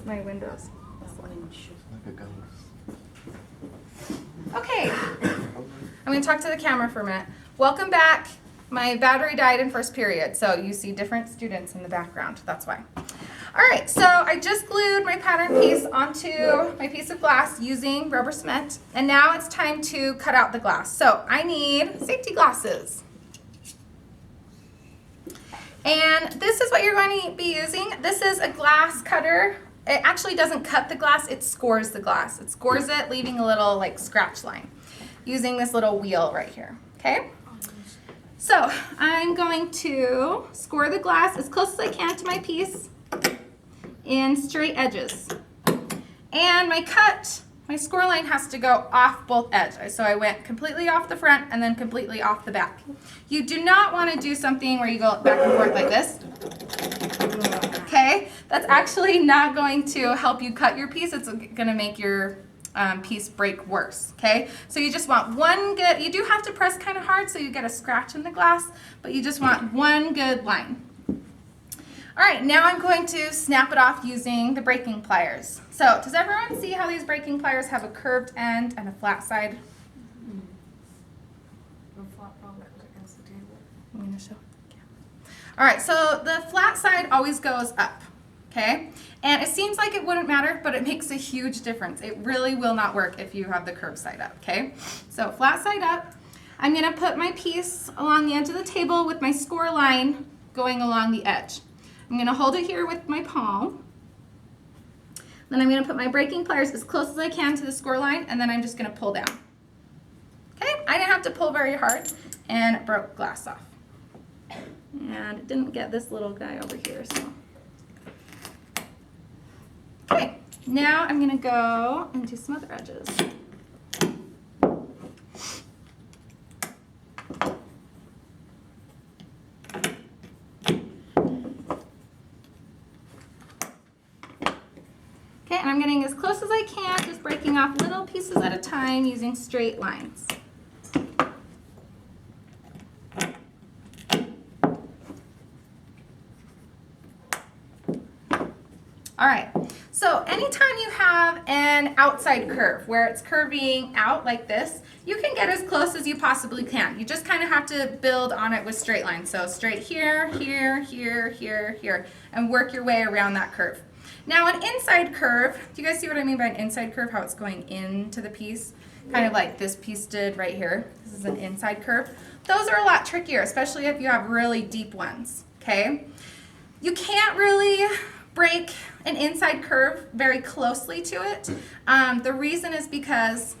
my windows. Like a ghost. Okay, I'm going to talk to the camera for a minute. Welcome back. My battery died in first period, so you see different students in the background. That's why. All right, so I just glued my pattern piece onto my piece of glass using rubber cement, and now it's time to cut out the glass. So I need safety glasses. And this is what you're going to be using. This is a glass cutter. It actually doesn't cut the glass, it scores the glass. It scores it, leaving a little like scratch line using this little wheel right here, okay? So I'm going to score the glass as close as I can to my piece in straight edges. And my score line has to go off both edges. So I went completely off the front and then completely off the back. You do not want to do something where you go back and forth like this. Okay, that's actually not going to help you cut your piece. It's going to make your piece break worse. Okay, so you just want one good, you do have to press kind of hard so you get a scratch in the glass, but you just want one good line. All right, now I'm going to snap it off using the breaking pliers. So does everyone see how these breaking pliers have a curved end and a flat side? I'm going to show. All right, so the flat side always goes up, okay? And it seems like it wouldn't matter, but it makes a huge difference. It really will not work if you have the curved side up, okay? So flat side up. I'm going to put my piece along the edge of the table with my score line going along the edge. I'm going to hold it here with my palm. Then I'm going to put my breaking pliers as close as I can to the score line, and then I'm just going to pull down. Okay, I didn't have to pull very hard, and it broke glass off. And it didn't get this little guy over here, so. Okay, now I'm going to go and do some other edges. Okay, and I'm getting as close as I can, just breaking off little pieces at a time using straight lines. All right, so anytime you have an outside curve where it's curving out like this, you can get as close as you possibly can. You just kind of have to build on it with straight lines. So straight here, here, here, here, here, and work your way around that curve. Now an inside curve, do you guys see what I mean by an inside curve, how it's going into the piece? Kind of like this piece did right here. This is an inside curve. Those are a lot trickier, especially if you have really deep ones, okay? You can't really break an inside curve very closely to it. The reason is because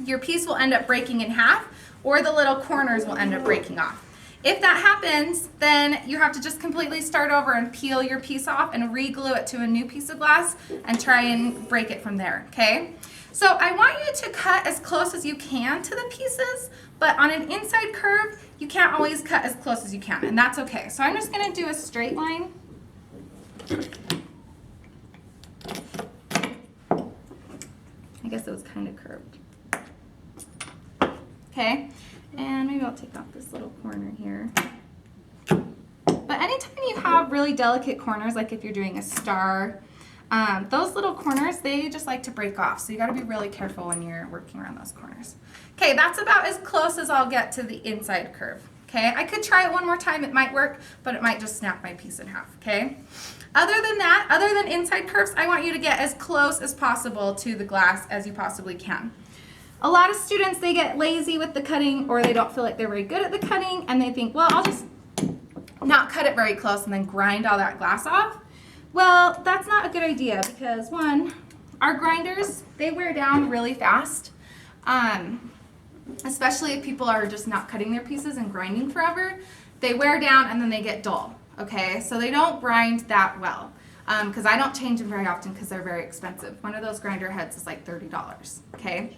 your piece will end up breaking in half, or the little corners will end up breaking off. If that happens, then you have to just completely start over and peel your piece off and re-glue it to a new piece of glass and try and break it from there, okay? So I want you to cut as close as you can to the pieces, but on an inside curve, you can't always cut as close as you can, and that's okay. So I'm just gonna do a straight line. I guess it was kind of curved. Okay, and maybe I'll take off this little corner here. But anytime you have really delicate corners, like if you're doing a star, those little corners, they just like to break off. So you gotta be really careful when you're working around those corners. Okay, that's about as close as I'll get to the inside curve. Okay, I could try it one more time, it might work, but it might just snap my piece in half, okay? Other than that, other than inside curves, I want you to get as close as possible to the glass as you possibly can. A lot of students, they get lazy with the cutting, or they don't feel like they're very good at the cutting, and they think, well, I'll just not cut it very close and then grind all that glass off. Well, that's not a good idea because one, our grinders, they wear down really fast, especially if people are just not cutting their pieces and grinding forever. They wear down and then they get dull, okay? So they don't grind that well because I don't change them very often because they're very expensive. One of those grinder heads is like $30, okay?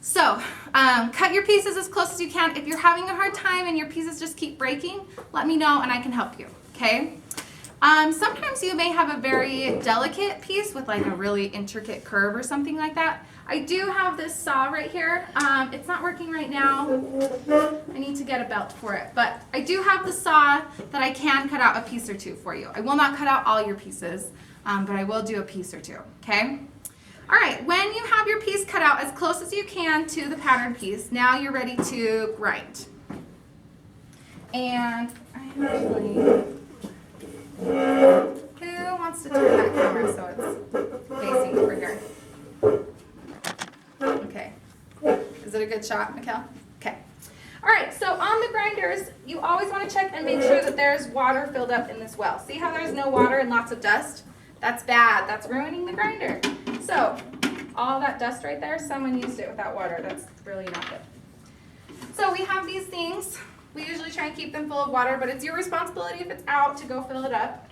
So cut your pieces as close as you can. If you're having a hard time and your pieces just keep breaking, let me know and I can help you, okay? Sometimes you may have a very delicate piece with like a really intricate curve or something like that. I do have this saw right here. It's not working right now. I need to get a belt for it. But I do have the saw that I can cut out a piece or two for you. I will not cut out all your pieces, but I will do a piece or two, okay? All right, when you have your piece cut out as close as you can to the pattern piece, now you're ready to grind. And I actually, who wants to turn that camera so it's facing over here? Okay, is it a good shot, Mikkel? Okay. All right, so on the grinders, you always want to check and make sure that there's water filled up in this well. See how there's no water and lots of dust? That's bad, that's ruining the grinder. So, all that dust right there, someone used it without water. That's really not good. So we have these things. We usually try and keep them full of water, but it's your responsibility if it's out to go fill it up.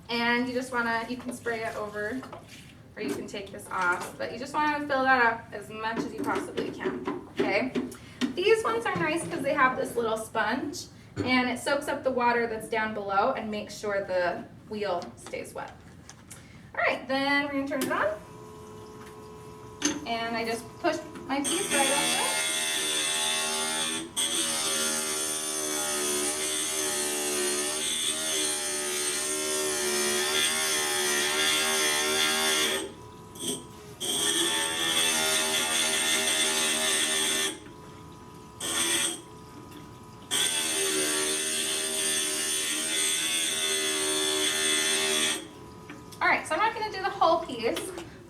And you just wanna, you can spray it over, or you can take this off, but you just wanna fill that up as much as you possibly can, okay? These ones are nice because they have this little sponge, and it soaks up the water that's down below and makes sure the wheel stays wet. All right, then we're gonna turn it on. And I just push my piece right on there. All right, so I'm not gonna do the whole piece,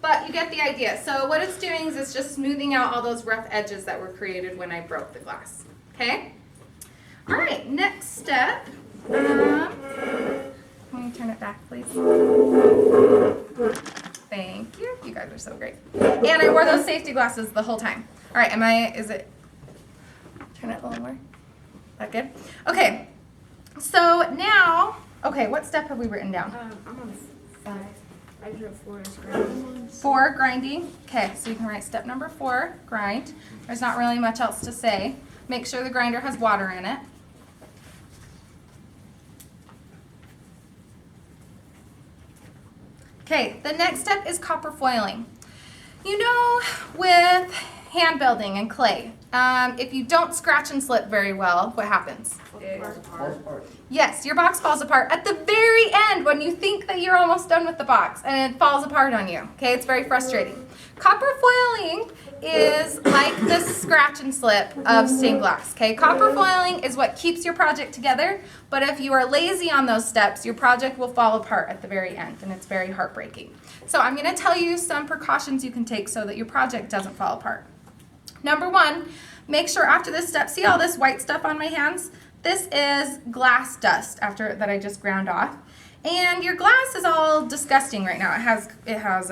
but you get the idea. So what it's doing is it's just smoothing out all those rough edges that were created when I broke the glass, okay? All right, next step. Can you turn it back, please? Thank you. You guys are so great. And I wore those safety glasses the whole time. All right, turn it a little more. That good? Okay, so now, okay, what step have we written down? I'm on 5. I drew 4 as grinding. 4, grinding. Okay, so you can write step number 4, grind. There's not really much else to say. Make sure the grinder has water in it. Okay, the next step is copper foiling. You know, with hand building and clay, if you don't scratch and slip very well, what happens? Yes, your box falls apart at the very end when you think that you're almost done with the box and it falls apart on you. Okay, it's very frustrating. Copper foiling is like the scratch and slip of stained glass. Okay, copper foiling is what keeps your project together, but if you are lazy on those steps, your project will fall apart at the very end and it's very heartbreaking. So I'm going to tell you some precautions you can take so that your project doesn't fall apart. Number 1, make sure after this step, see all this white stuff on my hands? This is glass dust after that I just ground off. And your glass is all disgusting right now. It has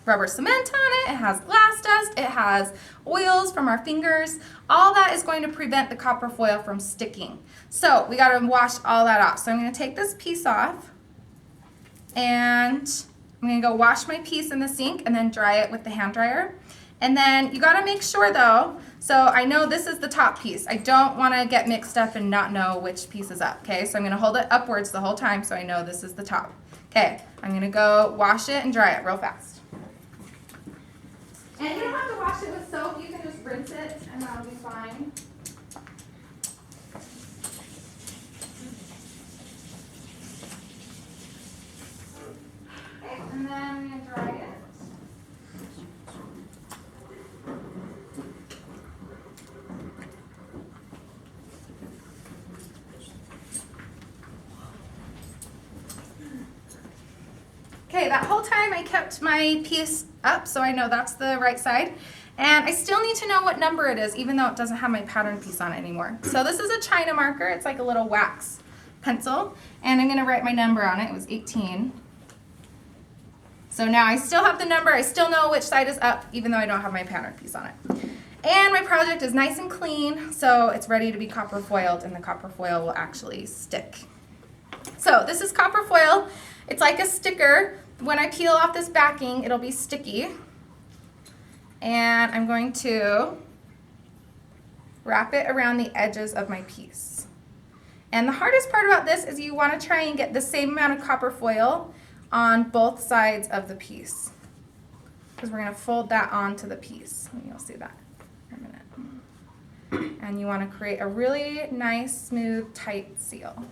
rubber cement on it, it has glass dust, it has oils from our fingers. All that is going to prevent the copper foil from sticking. So we gotta wash all that off. So I'm gonna take this piece off and I'm gonna go wash my piece in the sink and then dry it with the hand dryer. And then you gotta make sure though, so I know this is the top piece. I don't wanna get mixed up and not know which piece is up, okay? So I'm gonna hold it upwards the whole time so I know this is the top. Okay, I'm gonna go wash it and dry it real fast. And you don't have to wash it with soap, you can just rinse it and that'll be fine. Okay, and then I'm gonna dry it. Okay, that whole time I kept my piece up so I know that's the right side. And I still need to know what number it is even though it doesn't have my pattern piece on it anymore. So this is a China marker. It's like a little wax pencil. And I'm going to write my number on it. It was 18. So now I still have the number. I still know which side is up even though I don't have my pattern piece on it. And my project is nice and clean, so it's ready to be copper foiled and the copper foil will actually stick. So this is copper foil. It's like a sticker. When I peel off this backing, it'll be sticky. And I'm going to wrap it around the edges of my piece. And the hardest part about this is you want to try and get the same amount of copper foil on both sides of the piece. Because we're going to fold that onto the piece. And you'll see that in a minute. And you want to create a really nice, smooth, tight seal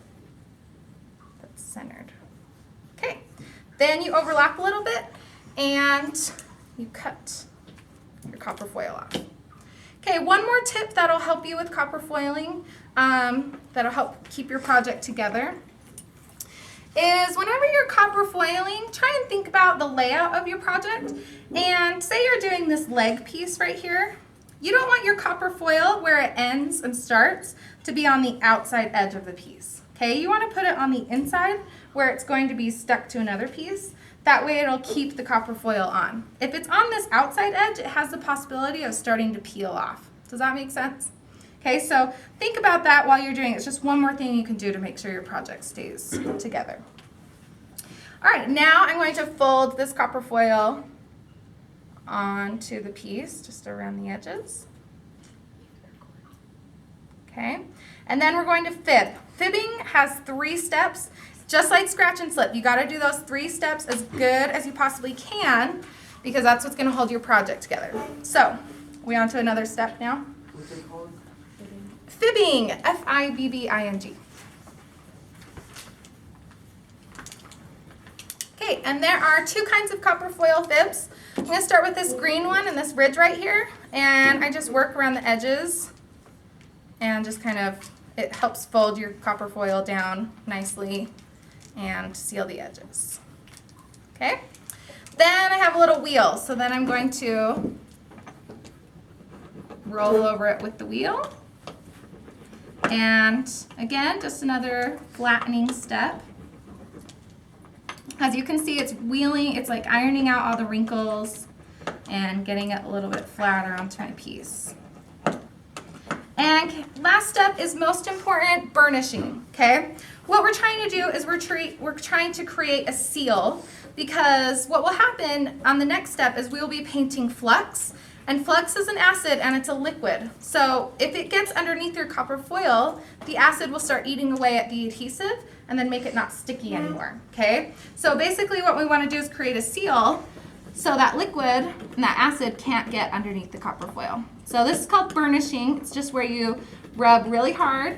that's centered. Okay. Okay, then you overlap a little bit and you cut your copper foil off. Okay, one more tip that'll help you with copper foiling, that'll help keep your project together, is whenever you're copper foiling, try and think about the layout of your project. And say you're doing this leg piece right here. You don't want your copper foil where it ends and starts to be on the outside edge of the piece. Okay, you want to put it on the inside where it's going to be stuck to another piece. That way it'll keep the copper foil on. If it's on this outside edge, it has the possibility of starting to peel off. Does that make sense? Okay, so think about that while you're doing it. It's just one more thing you can do to make sure your project stays together. All right, now I'm going to fold this copper foil onto the piece, just around the edges. Okay, and then we're going to fib. Fibbing has 3 steps, just like scratch and slip. You got to do those 3 steps as good as you possibly can because that's what's going to hold your project together. So, we on to another step now. What's it called? Fibbing, F-I-B-B-I-N-G. Okay, and there are 2 kinds of copper foil fibs. I'm going to start with this green one and this ridge right here, and I just work around the edges and just kind of, it helps fold your copper foil down nicely and seal the edges. Okay, then I have a little wheel, so then I'm going to roll over it with the wheel. And again, just another flattening step. As you can see, it's wheeling, it's like ironing out all the wrinkles and getting it a little bit flatter onto my piece. And last step is most important, burnishing, okay? What we're trying to do is we're trying to create a seal, because what will happen on the next step is we will be painting flux. And flux is an acid and it's a liquid. So if it gets underneath your copper foil, the acid will start eating away at the adhesive and then make it not sticky anymore, okay? So basically what we want to do is create a seal so that liquid and that acid can't get underneath the copper foil. So this is called burnishing. It's just where you rub really hard.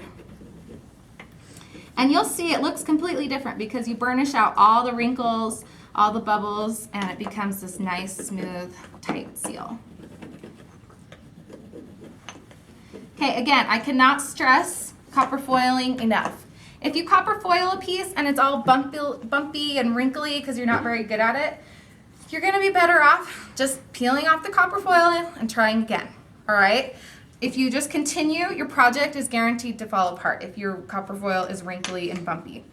And you'll see it looks completely different because you burnish out all the wrinkles, all the bubbles, and it becomes this nice, smooth, tight seal. Okay, again, I cannot stress copper foiling enough. If you copper foil a piece and it's all bumpy and wrinkly because you're not very good at it, you're going to be better off just peeling off the copper foil and trying again, all right? If you just continue, your project is guaranteed to fall apart if your copper foil is wrinkly and bumpy.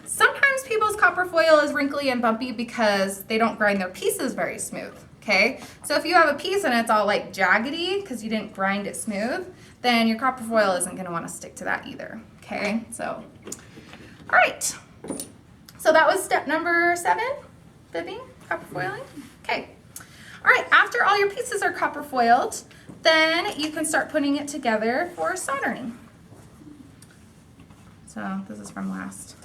Sometimes people's copper foil is wrinkly and bumpy because they don't grind their pieces very smooth, okay? So if you have a piece and it's all like jaggedy because you didn't grind it smooth, then your copper foil isn't going to want to stick to that either, okay? So, all right. So that was step number 7, fibbing, copper foiling. Okay. All right, after all your pieces are copper foiled, then you can start putting it together for soldering. So this is from last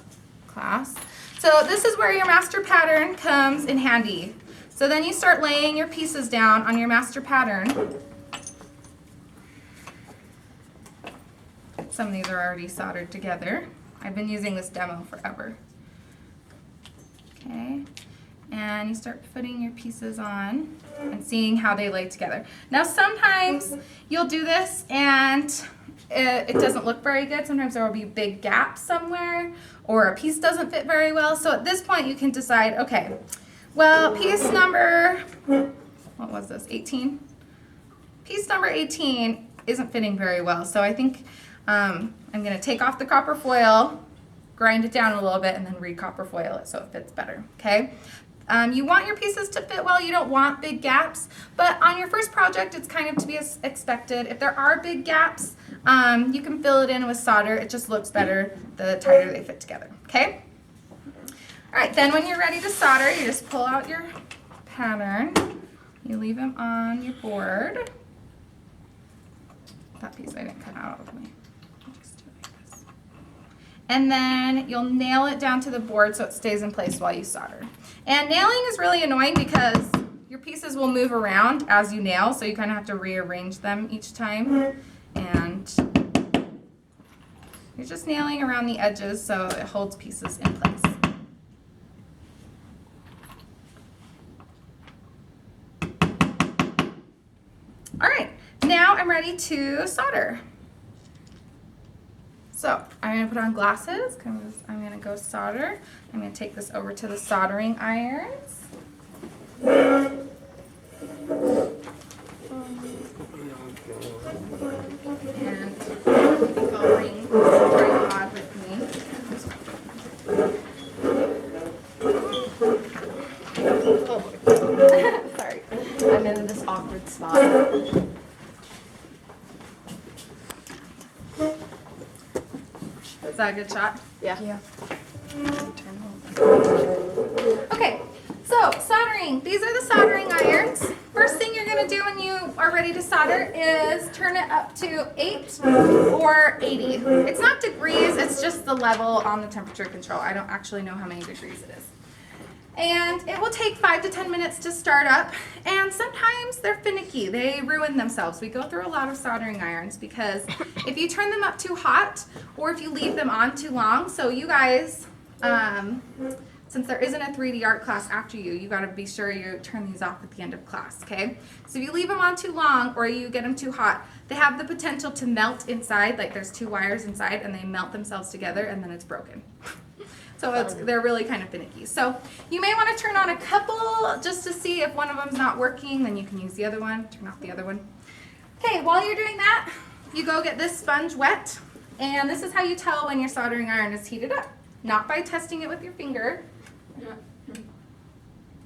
class. So this is where your master pattern comes in handy. So then you start laying your pieces down on your master pattern. Some of these are already soldered together. I've been using this demo forever. Okay, and you start putting your pieces on and seeing how they lay together. Now sometimes you'll do this and it doesn't look very good. Sometimes there will be big gaps somewhere or a piece doesn't fit very well. So at this point you can decide, okay, well, piece number, what was this, 18? Piece number 18 isn't fitting very well. So I think I'm going to take off the copper foil, grind it down a little bit, and then re-copper foil it so it fits better, okay? You want your pieces to fit well. You don't want big gaps, but on your first project, it's kind of to be expected. If there are big gaps, you can fill it in with solder. It just looks better the tighter they fit together, okay? All right, then when you're ready to solder, you just pull out your pattern. You leave them on your board. That piece I didn't cut out of me. And then you'll nail it down to the board so it stays in place while you solder. And nailing is really annoying because your pieces will move around as you nail, so you kind of have to rearrange them each time. And you're just nailing around the edges so it holds pieces in place. I'm ready to solder. So I'm going to put on glasses because I'm going to go solder. I'm going to take this over to the soldering irons. And I think I'll bring my rod with me. Sorry. I'm in this awkward spot. Is that a good shot? Yeah. Okay, so soldering. These are the soldering irons. First thing you're going to do when you are ready to solder is turn it up to 8 or 80. It's not degrees, it's just the level on the temperature control. I don't actually know how many degrees it is. And it will take 5 to 10 minutes to start up, and sometimes they're finicky. They ruin themselves. We go through a lot of soldering irons because if you turn them up too hot or if you leave them on too long, so you guys, since there isn't a 3D art class after you, you got to be sure you turn these off at the end of class, okay? So if you leave them on too long or you get them too hot, they have the potential to melt inside, like there's 2 wires inside and they melt themselves together and then it's broken. So they're really kind of finicky. So you may want to turn on a couple just to see if one of them's not working, then you can use the other one, turn off the other one. Okay, while you're doing that, you go get this sponge wet, and this is how you tell when your soldering iron is heated up. Not by testing it with your finger.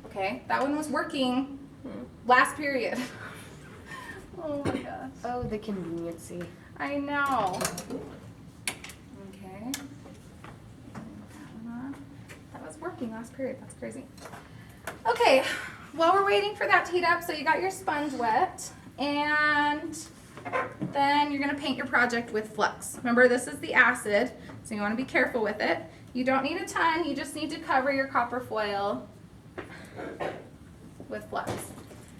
Okay, that one was working last period. Oh my gosh. Oh, the conveniency. I know. Okay. That was working last period. That's crazy. Okay, while we're waiting for that to heat up, so you got your sponge wet, and then you're going to paint your project with flux. Remember, this is the acid, so you want to be careful with it. You don't need a ton. You just need to cover your copper foil with flux.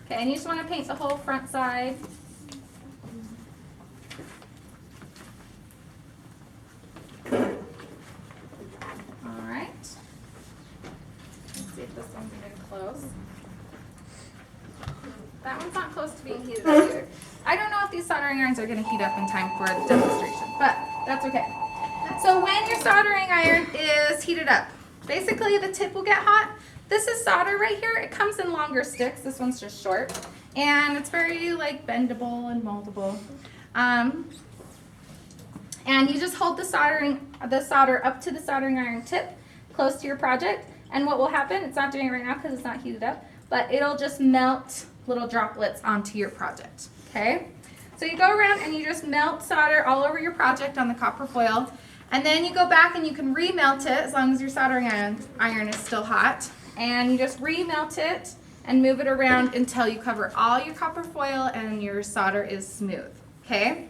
Okay, and you just want to paint the whole front side. All right. Let's see if this one's even close. That one's not close to being heated up either. I don't know if these soldering irons are going to heat up in time for the demonstration, but that's okay. So when your soldering iron is heated up, basically the tip will get hot. This is solder right here. It comes in longer sticks. This one's just short, and it's very like bendable and moldable. And you just hold the solder up to the soldering iron tip, close to your project. And what will happen? It's not doing it right now because it's not heated up, but it'll just melt little droplets onto your project. Okay. So you go around and you just melt solder all over your project on the copper foil. And then you go back and you can remelt it as long as your soldering iron is still hot. And you just remelt it and move it around until you cover all your copper foil and your solder is smooth. Okay?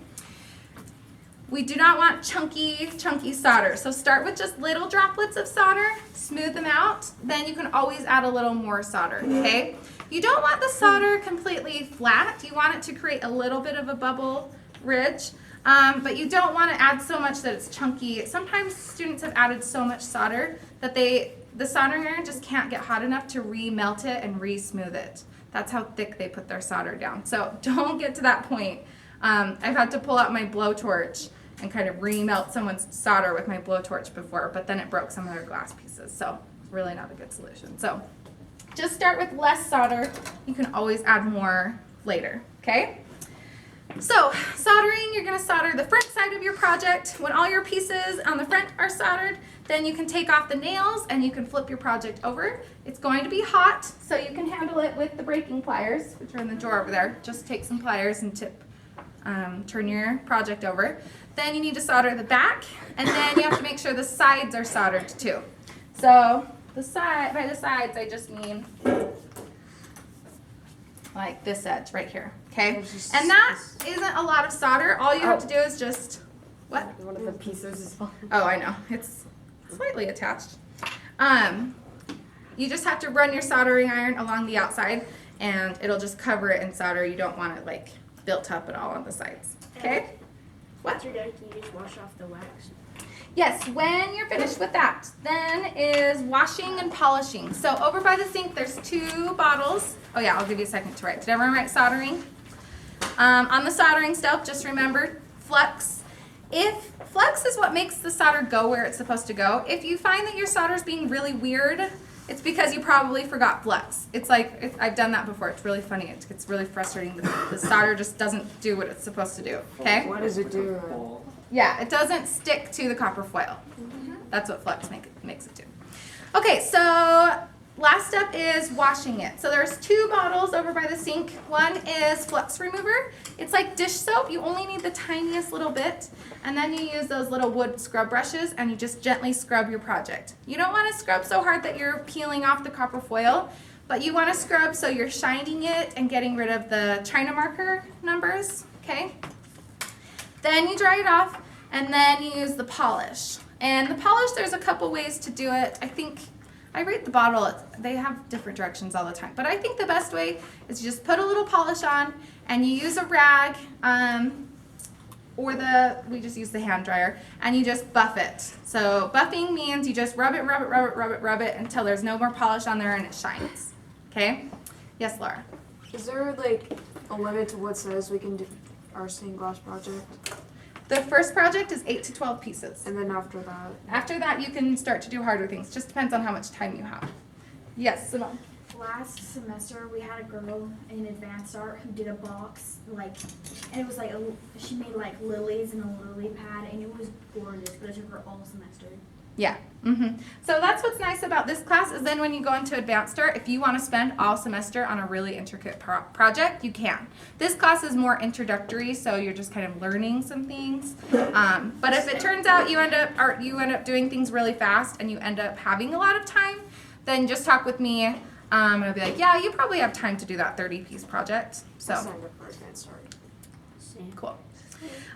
We do not want chunky solder. So start with just little droplets of solder, smooth them out, then you can always add a little more solder, okay? You don't want the solder completely flat. You want it to create a little bit of a bubble ridge. But you don't want to add so much that it's chunky. Sometimes students have added so much solder that the soldering iron just can't get hot enough to re-melt it and re-smooth it. That's how thick they put their solder down. So don't get to that point. I've had to pull out my blowtorch and kind of re-melt someone's solder with my blowtorch before, but then it broke some of their glass pieces. So really not a good solution. So just start with less solder. You can always add more later, okay? So soldering, you're going to solder the front side of your project. When all your pieces on the front are soldered, then you can take off the nails and you can flip your project over. It's going to be hot, so you can handle it with the braking pliers, which are in the drawer over there. Just take some pliers and turn your project over. Then you need to solder the back, and then you have to make sure the sides are soldered too. So by the sides, I just mean like this edge right here, okay? And that isn't a lot of solder. All you have to do is just, what? One of the pieces is falling. Oh, I know. It's slightly attached. You just have to run your soldering iron along the outside, and it'll just cover it in solder. You don't want it like built up at all on the sides, okay? What? After you're done, can you just wash off the wax? Yes, when you're finished with that, then is washing and polishing. So over by the sink, there's 2 bottles. Oh yeah, I'll give you a second to write. Did everyone write soldering? On the soldering stove, just remember flux. If flux is what makes the solder go where it's supposed to go, if you find that your solder is being really weird, it's because you probably forgot flux. It's like, I've done that before. It's really funny. It's really frustrating. The solder just doesn't do what it's supposed to do, okay? What does it do? Yeah, it doesn't stick to the copper foil. That's what flux makes it do. Okay, so last step is washing it. So there's 2 bottles over by the sink. One is flux remover. It's like dish soap. You only need the tiniest little bit. And then you use those little wood scrub brushes and you just gently scrub your project. You don't want to scrub so hard that you're peeling off the copper foil, but you want to scrub so you're shining it and getting rid of the China marker numbers, okay? Then you dry it off and then you use the polish. And the polish, there's a couple ways to do it. I rate the bottle, they have different directions all the time. But I think the best way is you just put a little polish on and you use a rag, we just use the hand dryer, and you just buff it. So buffing means you just rub it until there's no more polish on there and it shines. Okay? Yes, Laura? Is there like a limit to what size we can do our stained glass project? The first project is 8 to 12 pieces. And then after that? After that, you can start to do harder things. Just depends on how much time you have. Yes, Simone? Last semester, we had a girl in advanced art who did a box, and it was like, she made like lilies in a lily pad, and it was gorgeous, but it took her all semester. Yeah. So that's what's nice about this class is then when you go into Advanced Art, if you want to spend all semester on a really intricate project, you can. This class is more introductory, so you're just kind of learning some things. But if it turns out you end up doing things really fast and you end up having a lot of time, then just talk with me. And I'll be like, yeah, you probably have time to do that 30-piece project. So. I'll sign up for Advanced Art. Cool.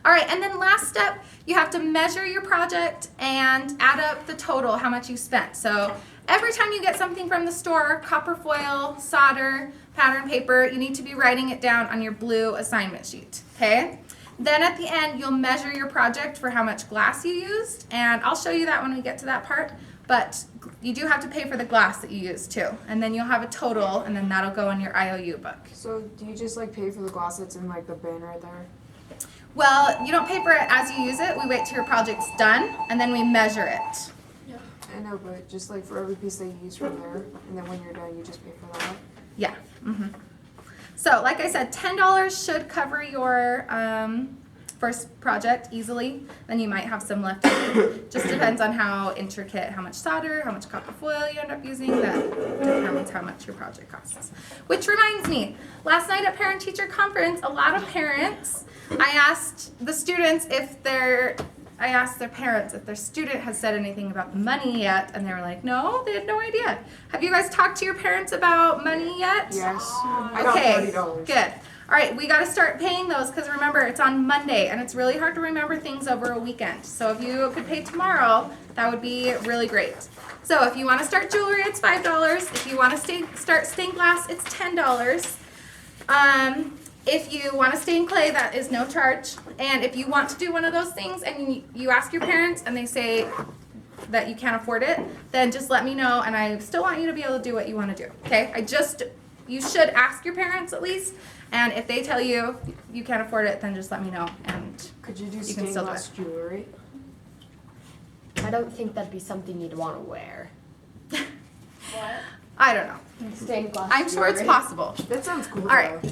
All right, and then last step, you have to measure your project and add up the total, how much you spent. So every time you get something from the store, copper foil, solder, pattern paper, you need to be writing it down on your blue assignment sheet, okay? Then at the end, you'll measure your project for how much glass you used, and I'll show you that when we get to that part, but you do have to pay for the glass that you used too. And then you'll have a total, and then that'll go in your IOU book. So do you just like pay for the glass that's in like the bin right there? Well, you don't pay for it as you use it. We wait till your project's done, and then we measure it. I know, but just like for every piece that you use from there, and then when you're done, you just pay for that. Yeah. So, like I said, $10 should cover your first project easily. Then you might have some left over. Just depends on how intricate, how much solder, how much copper foil you end up using. That determines how much your project costs. Which reminds me, last night at parent-teacher conference, a lot of parents, I asked the students I asked their parents if their student has said anything about the money yet, and they were like, no, they had no idea. Have you guys talked to your parents about money yet? Yes. I got Okay, $40. good. All right, we got to start paying those because remember, it's on Monday, and it's really hard to remember things over a weekend. So if you could pay tomorrow, that would be really great. So if you want to start jewelry, it's $5. If you want to start stained glass, it's $10. If you want to stain clay, that is no charge. And if you want to do one of those things and you ask your parents and they say that you can't afford it, then just let me know, and I still want you to be able to do what you want to do, okay? You should ask your parents at least, and if they tell you you can't afford it, then just let me know, and Could you do can stained still do glass jewelry? I don't think that'd be something you'd want to wear. I don't know. Stained glass I'm sure it's jewelry. possible. That sounds cool. All right. though.